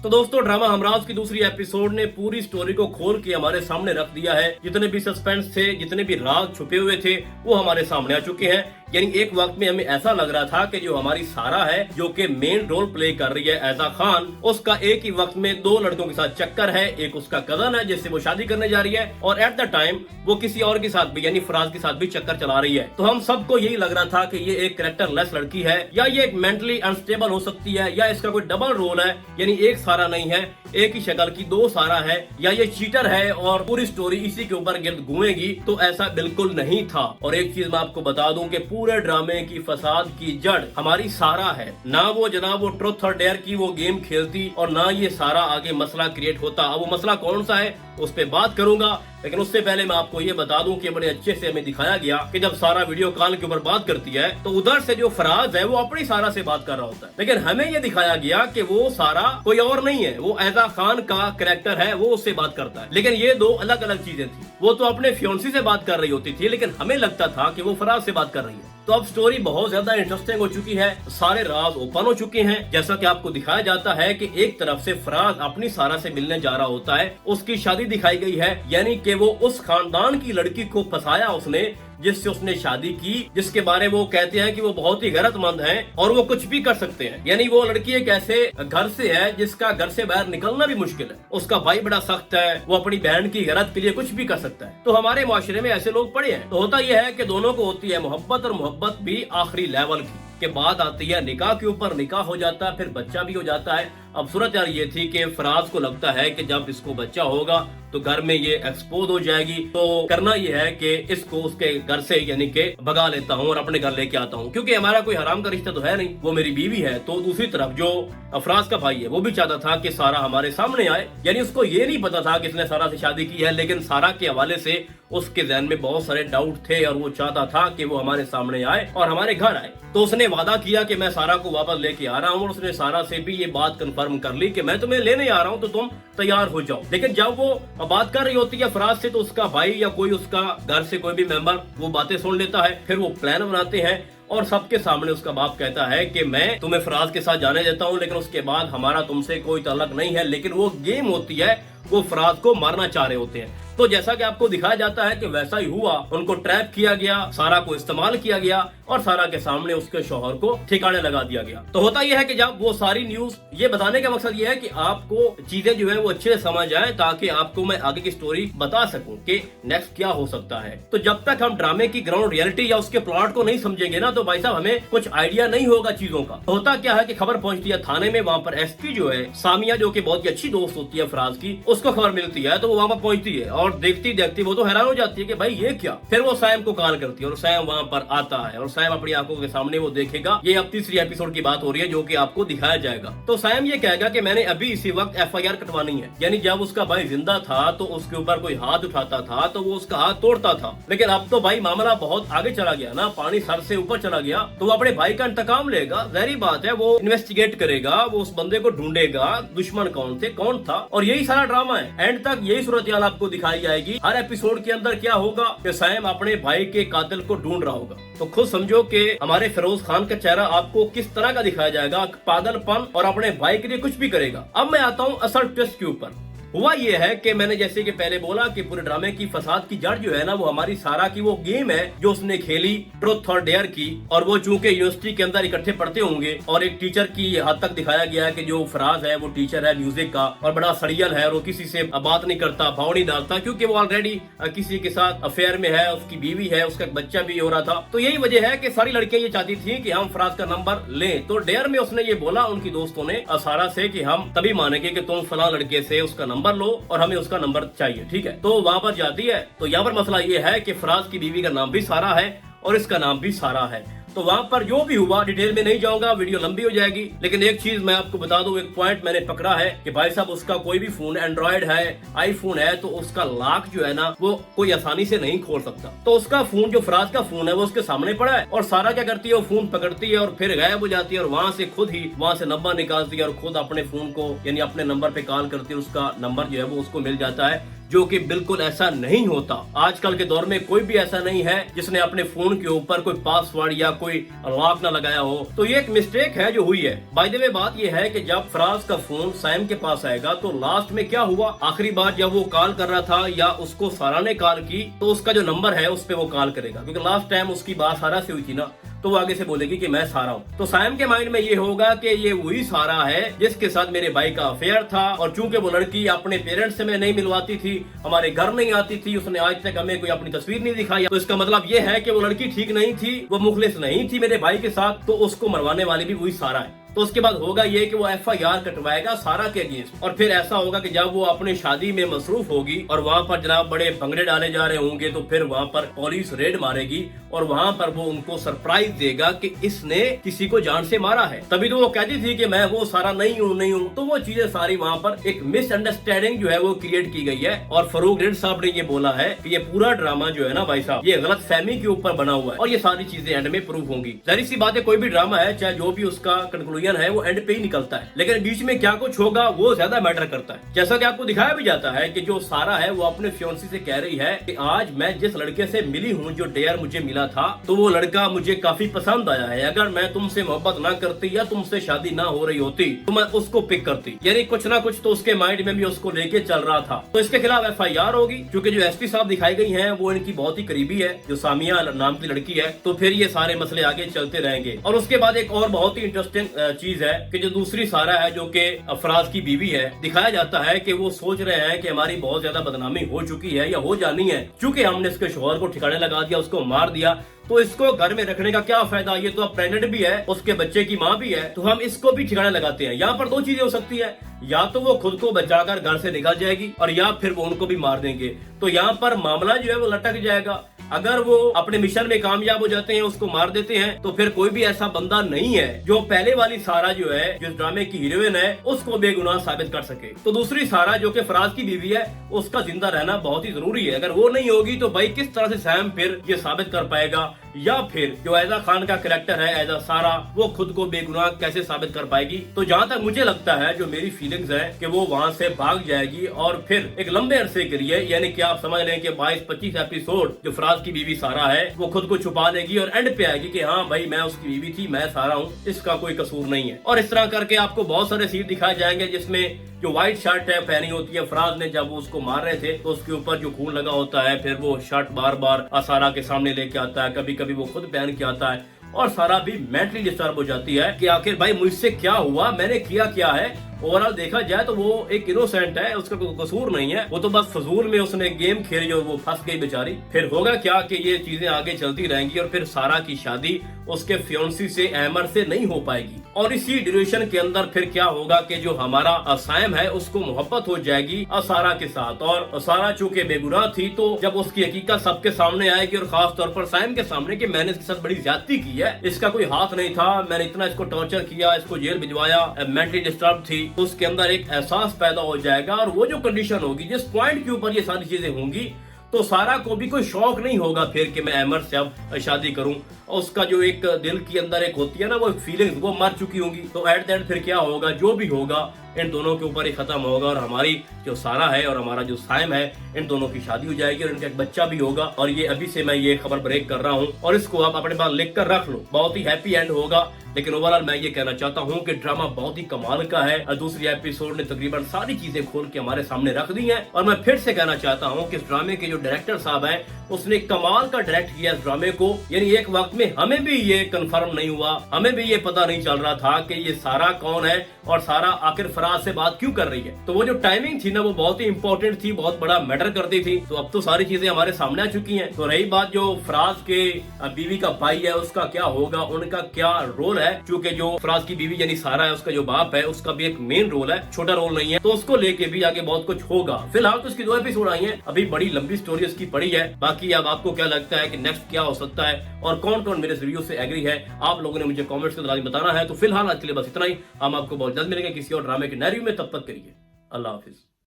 तो दोस्तों ड्रामा हमराज की दूसरी एपिसोड ने पूरी स्टोरी को खोल के हमारे सामने रख दिया है। जितने भी सस्पेंस थे, जितने भी राज छुपे हुए थे, वो हमारे सामने आ चुके हैं। यानी एक वक्त में हमें ऐसा लग रहा था कि जो हमारी सारा है, जो कि मेन रोल प्ले कर रही है एजा खान, उसका एक ही वक्त में दो लड़कों के साथ चक्कर है। एक उसका कजन है जिससे वो शादी करने जा रही है, और एट द टाइम वो किसी और के साथ भी यानी फराज के साथ भी चक्कर चला रही है। तो हम सबको यही लग रहा था कि ये एक कैरेक्टर लेस लड़की है, या ये एक मेंटली अनस्टेबल हो सकती है, या इसका कोई डबल रोल है, यानी एक सारा नहीं है, एक ही शक्ल की दो सारा है, या ये चीटर है और पूरी स्टोरी इसी के ऊपर गिर्द घूमेगी। तो ऐसा बिल्कुल नहीं था। और एक चीज मैं आपको बता दूं कि पूरे ड्रामे की फसाद की जड़ हमारी सारा है। ना वो जनाब वो ट्रुथ और डेयर की वो गेम खेलती, और ना ये सारा आगे मसला क्रिएट होता। अब वो मसला कौन सा है उस पर बात करूंगा, लेकिन उससे पहले मैं आपको ये बता दूं कि बड़े अच्छे से हमें दिखाया गया कि जब सारा वीडियो कॉल के ऊपर बात करती है तो उधर से जो फराज है वो अपनी सारा से बात कर रहा होता है, लेकिन हमें ये दिखाया गया कि वो सारा कोई और नहीं है, वो एजा खान का कैरेक्टर है, वो उससे बात करता है। लेकिन ये दो अलग अलग चीजें थी। वो तो अपने फियोंसी से बात कर रही होती थी, लेकिन हमें लगता था कि वो फराज से बात कर रही है। तो अब स्टोरी बहुत ज्यादा इंटरेस्टिंग हो चुकी है, सारे राज ओपन हो चुके हैं। जैसा कि आपको दिखाया जाता है कि एक तरफ से फराज अपनी सारा से मिलने जा रहा होता है, उसकी शादी दिखाई गई है, यानी कि वो उस खानदान की लड़की को फंसाया उसने जिससे उसने शादी की, जिसके बारे वो कहते हैं कि वो बहुत ही गैरतमंद हैं और वो कुछ भी कर सकते हैं। यानी वो लड़की एक ऐसे घर से है जिसका घर से बाहर निकलना भी मुश्किल है। उसका भाई बड़ा सख्त है, वो अपनी बहन की गैरत के लिए कुछ भी कर सकता है। तो हमारे माशरे में ऐसे लोग पड़े हैं। तो होता यह है कि दोनों को होती है मोहब्बत, और मोहब्बत भी आखिरी लेवल की के बाद आती है निकाह के ऊपर। निकाह हो जाता है, फिर बच्चा भी हो जाता है। अब सूरत यार ये थी कि फराज को लगता है कि जब इसको बच्चा होगा तो घर में ये एक्सपोज हो जाएगी, तो करना ये है कि इसको उसके घर से यानी कि भगा लेता हूँ और अपने घर लेके आता हूँ, क्योंकि हमारा कोई हराम का रिश्ता तो है नहीं, वो मेरी बीवी है। तो दूसरी तरफ जो फराज का भाई है वो भी चाहता था कि सारा हमारे सामने आए। यानी उसको ये नहीं पता था कि इसने सारा से शादी की है, लेकिन सारा के हवाले से उसके जहन में बहुत सारे डाउट थे और वो चाहता था कि वो हमारे सामने आए और हमारे घर आए। तो उसने वादा किया कि मैं सारा को वापस लेके आ रहा हूँ, और उसने सारा से भी ये बात कंफर्म कर ली कि मैं तुम्हें लेने आ रहा हूँ, तो तुम तैयार हो जाओ। लेकिन जब वो बात कर रही होती है फराज से, तो उसका भाई या कोई उसका घर से कोई भी मेंबर वो बातें सुन लेता है। फिर वो प्लान बनाते हैं और सबके सामने उसका बाप कहता है कि मैं तुम्हें फराज के साथ जाने देता हूँ, लेकिन उसके बाद हमारा तुमसे कोई ताल्लुक नहीं है। लेकिन वो गेम होती है, वो फराज को मारना चाह रहे होते हैं। तो जैसा कि आपको दिखाया जाता है कि वैसा ही हुआ, उनको ट्रैप किया गया, सारा को इस्तेमाल किया गया और सारा के सामने उसके शौहर को ठिकाने लगा दिया गया। तो होता यह है कि जब वो सारी न्यूज, ये बताने का मकसद ये है कि आपको चीजें जो है वो अच्छे से समझ आए, ताकि आपको मैं आगे की स्टोरी बता सकूं कि नेक्स्ट क्या हो सकता है। तो जब तक हम ड्रामे की ग्राउंड रियलिटी या उसके प्लॉट को नहीं समझेंगे ना, तो भाई साहब हमें कुछ आइडिया नहीं होगा चीजों का। तो होता क्या है कि खबर पहुंचती है थाने में, वहाँ पर एसपी जो है सामिया, जो कि बहुत ही अच्छी दोस्त होती है फराज की, उसको खबर मिलती है। तो वो वहाँ पर पहुंचती है और देखती देखती वो तो हैरान हो जाती है कि भाई ये क्या। फिर वो सैम को कॉल करती है और सैम वहाँ पर आता है, और सैम अपनी आंखों के सामने वो देखेगा। ये अब तीसरी एपिसोड की बात हो रही है जो कि आपको दिखाया जाएगा। तो सैम ये कहेगा कि मैंने अभी इसी वक्त एफआईआर कटवानी है। यानी जब उसका भाई जिंदा था तो उसके ऊपर कोई हाथ उठाता था तो वो उसका हाथ तोड़ता था, लेकिन अब तो भाई मामला बहुत आगे चला गया ना, पानी सर से ऊपर चला गया। तो वो अपने भाई का इंतकाम लेगा, जाहिर बात है वो इन्वेस्टिगेट करेगा, वो उस बंदे को ढूंढेगा, दुश्मन कौन थे, कौन था, और यही सारा ड्रामा है। एंड तक यही सूरत आपको दिखाई जाएगी। हर एपिसोड के अंदर क्या होगा कि सैम अपने भाई के कातिल को ढूंढ रहा होगा। तो खुद समझो कि हमारे फिरोज खान का चेहरा आपको किस तरह का दिखाया जाएगा, पागलपन, और अपने भाई के लिए कुछ भी करेगा। अब मैं आता हूँ असल ट्विस्ट के ऊपर। हुआ ये है कि मैंने जैसे कि पहले बोला कि पूरे ड्रामे की फसाद की जड़ जो है ना, वो हमारी सारा की वो गेम है जो उसने खेली, ट्रुथ और डेयर की। और वो चूंकि यूनिवर्सिटी के अंदर इकट्ठे पढ़ते होंगे, और एक टीचर की हद तक दिखाया गया है कि जो फराज है वो टीचर है म्यूजिक का, और बड़ा सड़ियल है, और वो किसी से बात नहीं करता, भाव नहीं डालता, क्योंकि वो ऑलरेडी किसी के साथ अफेयर में है, उसकी बीवी है, उसका बच्चा भी हो रहा था। तो यही वजह है कि सारी लड़कियां ये चाहती थी कि हम फराज का नंबर लें। तो डेयर में उसने ये बोला उनकी दोस्तों ने सारा से कि हम तभी मानेंगे कि तुम फला लड़के से उसका नंबर लो और हमें उसका नंबर चाहिए, ठीक है। तो वहां पर जाती है। तो यहाँ पर मसला ये है कि फराज की बीवी का नाम भी सारा है और इसका नाम भी सारा है। तो वहां पर जो भी हुआ डिटेल में नहीं जाऊंगा, वीडियो लंबी हो जाएगी। लेकिन एक चीज मैं आपको बता दूं, एक पॉइंट मैंने पकड़ा है कि भाई साहब उसका कोई भी फोन एंड्रॉइड है, आईफोन है, तो उसका लॉक जो है ना वो कोई आसानी से नहीं खोल सकता। तो उसका फोन, जो फराज का फोन है, वो उसके सामने पड़ा है, और सारा क्या करती है, वो फोन पकड़ती है और फिर गायब हो जाती है, और वहां से खुद ही वहां से नंबर निकालती है और खुद अपने फोन को यानी अपने नंबर पे कॉल करती है। उसका नंबर जो है वो उसको मिल जाता है। जो कि बिल्कुल ऐसा नहीं होता। आजकल के दौर में कोई भी ऐसा नहीं है जिसने अपने फोन के ऊपर कोई पासवर्ड या कोई लॉक ना लगाया हो। तो ये एक मिस्टेक है जो हुई है। बाय द वे बात ये है कि जब फराज का फोन सैम के पास आएगा तो लास्ट में क्या हुआ, आखिरी बार जब वो कॉल कर रहा था या उसको सारा ने कॉल की तो उसका जो नंबर है उस पे वो कॉल करेगा, क्योंकि लास्ट टाइम उसकी बात सारा से हुई थी ना, तो वो आगे से बोलेगी कि मैं सारा हूँ। तो सैम के माइंड में ये होगा कि ये वही सारा है जिसके साथ मेरे भाई का अफेयर था, और चूंकि वो लड़की अपने पेरेंट्स से मैं नहीं मिलवाती थी, हमारे घर नहीं आती थी, उसने आज तक हमें कोई अपनी तस्वीर नहीं दिखाई, तो इसका मतलब ये है कि वो लड़की ठीक नहीं थी, वो मुखलिस नहीं थी मेरे भाई के साथ, तो उसको मरवाने वाली भी वही सारा है। तो उसके बाद होगा ये कि वो FIR कटवाएगा सारा के अगेंस्ट, और फिर ऐसा होगा कि जब वो अपनी शादी में मसरूफ होगी और वहाँ पर जनाब बड़े भंगड़े डाले जा रहे होंगे, तो फिर वहाँ पर पुलिस रेड मारेगी और वहाँ पर वो उनको सरप्राइज देगा कि इसने किसी को जान से मारा है। तभी तो वो कहती थी कि मैं वो सारा नहीं हूँ। तो वो चीजें सारी वहाँ पर एक मिसअंडरस्टैंडिंग जो है वो क्रिएट की गई है, और फरूक रेड साहब ने ये बोला है कि ये पूरा ड्रामा जो है ना भाई साहब, ये गलत फहमी के ऊपर बना हुआ है, और ये सारी चीजें एंड में प्रूव होंगी। जाहिर सी बात है, कोई भी ड्रामा है चाहे जो भी उसका कंक्लूजन है वो एंड पे ही निकलता है, लेकिन बीच में क्या कुछ होगा वो ज्यादा मैटर करता है। जैसा कि आपको दिखाया भी जाता है कि जो सारा है वो अपने फियांसी से कह रही है कि आज मैं जिस लड़के से मिली हूँ, जो डेयर मुझे मिला था, तो वो लड़का मुझे काफी पसंद आया है। अगर मैं तुमसे मोहब्बत ना करती या तुमसे शादी ना हो रही होती तो मैं उसको पिक करती। यानी कुछ ना कुछ तो उसके माइंड में भी उसको लेके चल रहा था। तो इसके खिलाफ FIR होगी, क्योंकि जो SP साहब दिखाई गई है वो इनकी बहुत ही करीबी है, जो सामिया नाम की लड़की है। तो फिर ये सारे मसले आगे चलते रहेंगे। और उसके बाद एक और बहुत ही इंटरेस्टिंग चीज है कि जो दूसरी सारा है जो कि फराज की बीवी है, दिखाया जाता है कि वो सोच रहे हैं कि हमारी बहुत ज्यादा बदनामी हो चुकी है या हो जानी है, क्योंकि हमने इसके शोहर को ठिकाने लगा दिया, उसको मार दिया, तो इसको घर में रखने का क्या फायदा, ये तो अब प्रेग्नेंट भी है, उसके बच्चे की माँ भी है, तो हम इसको भी ठिकाने लगाते हैं। यहाँ पर दो चीजें हो सकती है, या तो वो खुद को बचाकर घर से निकल जाएगी और या फिर वो उनको भी मार देंगे। तो यहाँ पर मामला जो है वो लटक जाएगा। अगर वो अपने मिशन में कामयाब हो जाते हैं, उसको मार देते हैं, तो फिर कोई भी ऐसा बंदा नहीं है जो पहले वाली सारा जो है, जिस ड्रामे की हीरोइन है, उसको बेगुनाह साबित कर सके। तो दूसरी सारा जो कि फराज की बीवी है, उसका जिंदा रहना बहुत ही जरूरी है। अगर वो नहीं होगी तो भाई किस तरह से सैम फिर ये साबित कर पाएगा, या फिर जो ऐजा खान का कैरेक्टर है ऐजा सारा, वो खुद को बेगुनाह कैसे साबित कर पाएगी। तो जहाँ तक मुझे लगता है, जो मेरी फीलिंग्स है कि वो वहाँ से भाग जाएगी और फिर एक लंबे अरसे के लिए, यानी कि आप समझ लें कि 22-25 एपिसोड जो फराज की बीवी सारा है वो खुद को छुपा देगी और एंड पे आएगी कि हाँ भाई मैं उसकी बीवी थी, मैं सारा हूँ, इसका कोई कसूर नहीं है। और इस तरह करके आपको बहुत सारे सीन दिखाए जाएंगे जिसमें जो व्हाइट शर्ट है पहनी होती है फराज ने, जब वो उसको मार रहे थे तो उसके ऊपर जो खून लगा होता है, फिर वो शर्ट बार बार सारा के सामने लेके आता है, कभी कभी वो खुद पहन के आता है, और सारा भी मेंटली डिस्टर्ब हो जाती है कि आखिर भाई मुझसे क्या हुआ, मैंने किया क्या है। ओवरऑल देखा जाए तो वो एक इनोसेंट है, उसका कोई कसूर नहीं है, वो तो बस फजूल में उसने गेम खेली और वो फंस गई बेचारी। फिर होगा क्या कि ये चीजें आगे चलती रहेंगी और फिर सारा की शादी उसके फियांसी से अहमर से नहीं हो पाएगी। और इसी ड्यूरेशन के अंदर फिर क्या होगा कि जो हमारा सैम है उसको मोहब्बत हो जाएगी सारा के साथ, और सारा चूंकि बेगुनाह थी तो जब उसकी हकीकत सबके सामने आएगी, और खास तौर पर सैम के सामने कि मैंने इसके साथ बड़ी ज्यादती की है, इसका कोई हाथ नहीं था, मैंने इतना इसको टॉर्चर किया, इसको जेल भिजवाया, मेंटली डिस्टर्ब थी, उसके अंदर एक एहसास पैदा हो जाएगा। और वो जो कंडीशन होगी, जिस पॉइंट के ऊपर ये सारी चीजें होंगी, तो सारा को भी कोई शौक नहीं होगा फिर कि मैं अहमद से अब शादी करूं, और उसका जो एक दिल के अंदर एक होती है ना वो फीलिंग्स, वो मर चुकी होंगी। तो एट द एंड फिर क्या होगा, जो भी होगा इन दोनों के ऊपर ही खत्म होगा, और हमारी जो सारा है और हमारा जो सैम है, इन दोनों की शादी हो जाएगी और इनका एक बच्चा भी होगा। और ये अभी से मैं ये खबर ब्रेक कर रहा हूँ और इसको आप अपने पास लिख कर रख लो, बहुत ही हैप्पी एंड होगा। लेकिन ओवरऑल मैं ये कहना चाहता हूँ कि ड्रामा बहुत ही कमाल का है, और दूसरी एपिसोड ने तकरीबन सारी चीजें खोल के हमारे सामने रख दी हैं। और मैं फिर से कहना चाहता हूँ कि इस ड्रामे के जो डायरेक्टर साहब हैं, उसने कमाल का डायरेक्ट किया इस ड्रामे को। यानी एक वक्त में हमें भी ये कंफर्म नहीं हुआ, हमें भी ये पता नहीं चल रहा था कि ये सारा कौन है और सारा आखिर फराज से बात क्यों कर रही है। तो वो जो टाइमिंग थी ना, वो बहुत ही इंपॉर्टेंट थी, बहुत बड़ा मैटर करती थी। तो अब तो सारी चीजें हमारे सामने आ चुकी हैं। तो रही बात जो फराज के बीवी का भाई है, उसका क्या होगा, उनका क्या रोल है, क्योंकि जो फराज की बीवी यानी सारा है, उसका जो बाप है, उसका भी एक मेन रोल है, छोटा रोल नहीं है। तो उसको लेके भी आगे बहुत कुछ होगा। फिलहाल तो इसकी 2 एपिसोड आई हैं, अभी बड़ी लंबी स्टोरी इसकी पड़ी है। बाकी अब आपको क्या लगता है कि नेक्स्ट क्या हो सकता है और कौन कौन मेरे रिव्यू से एग्री है, आप लोगों ने मुझे कमेंट्स के दौरान बताना है। तो फिलहाल आज के लिए बस इतना ही, हम आपको बहुत जल्द मिलेंगे किसी और ड्रामे के नए रिव्यू में। तब तक के लिए अल्लाह हाफिज।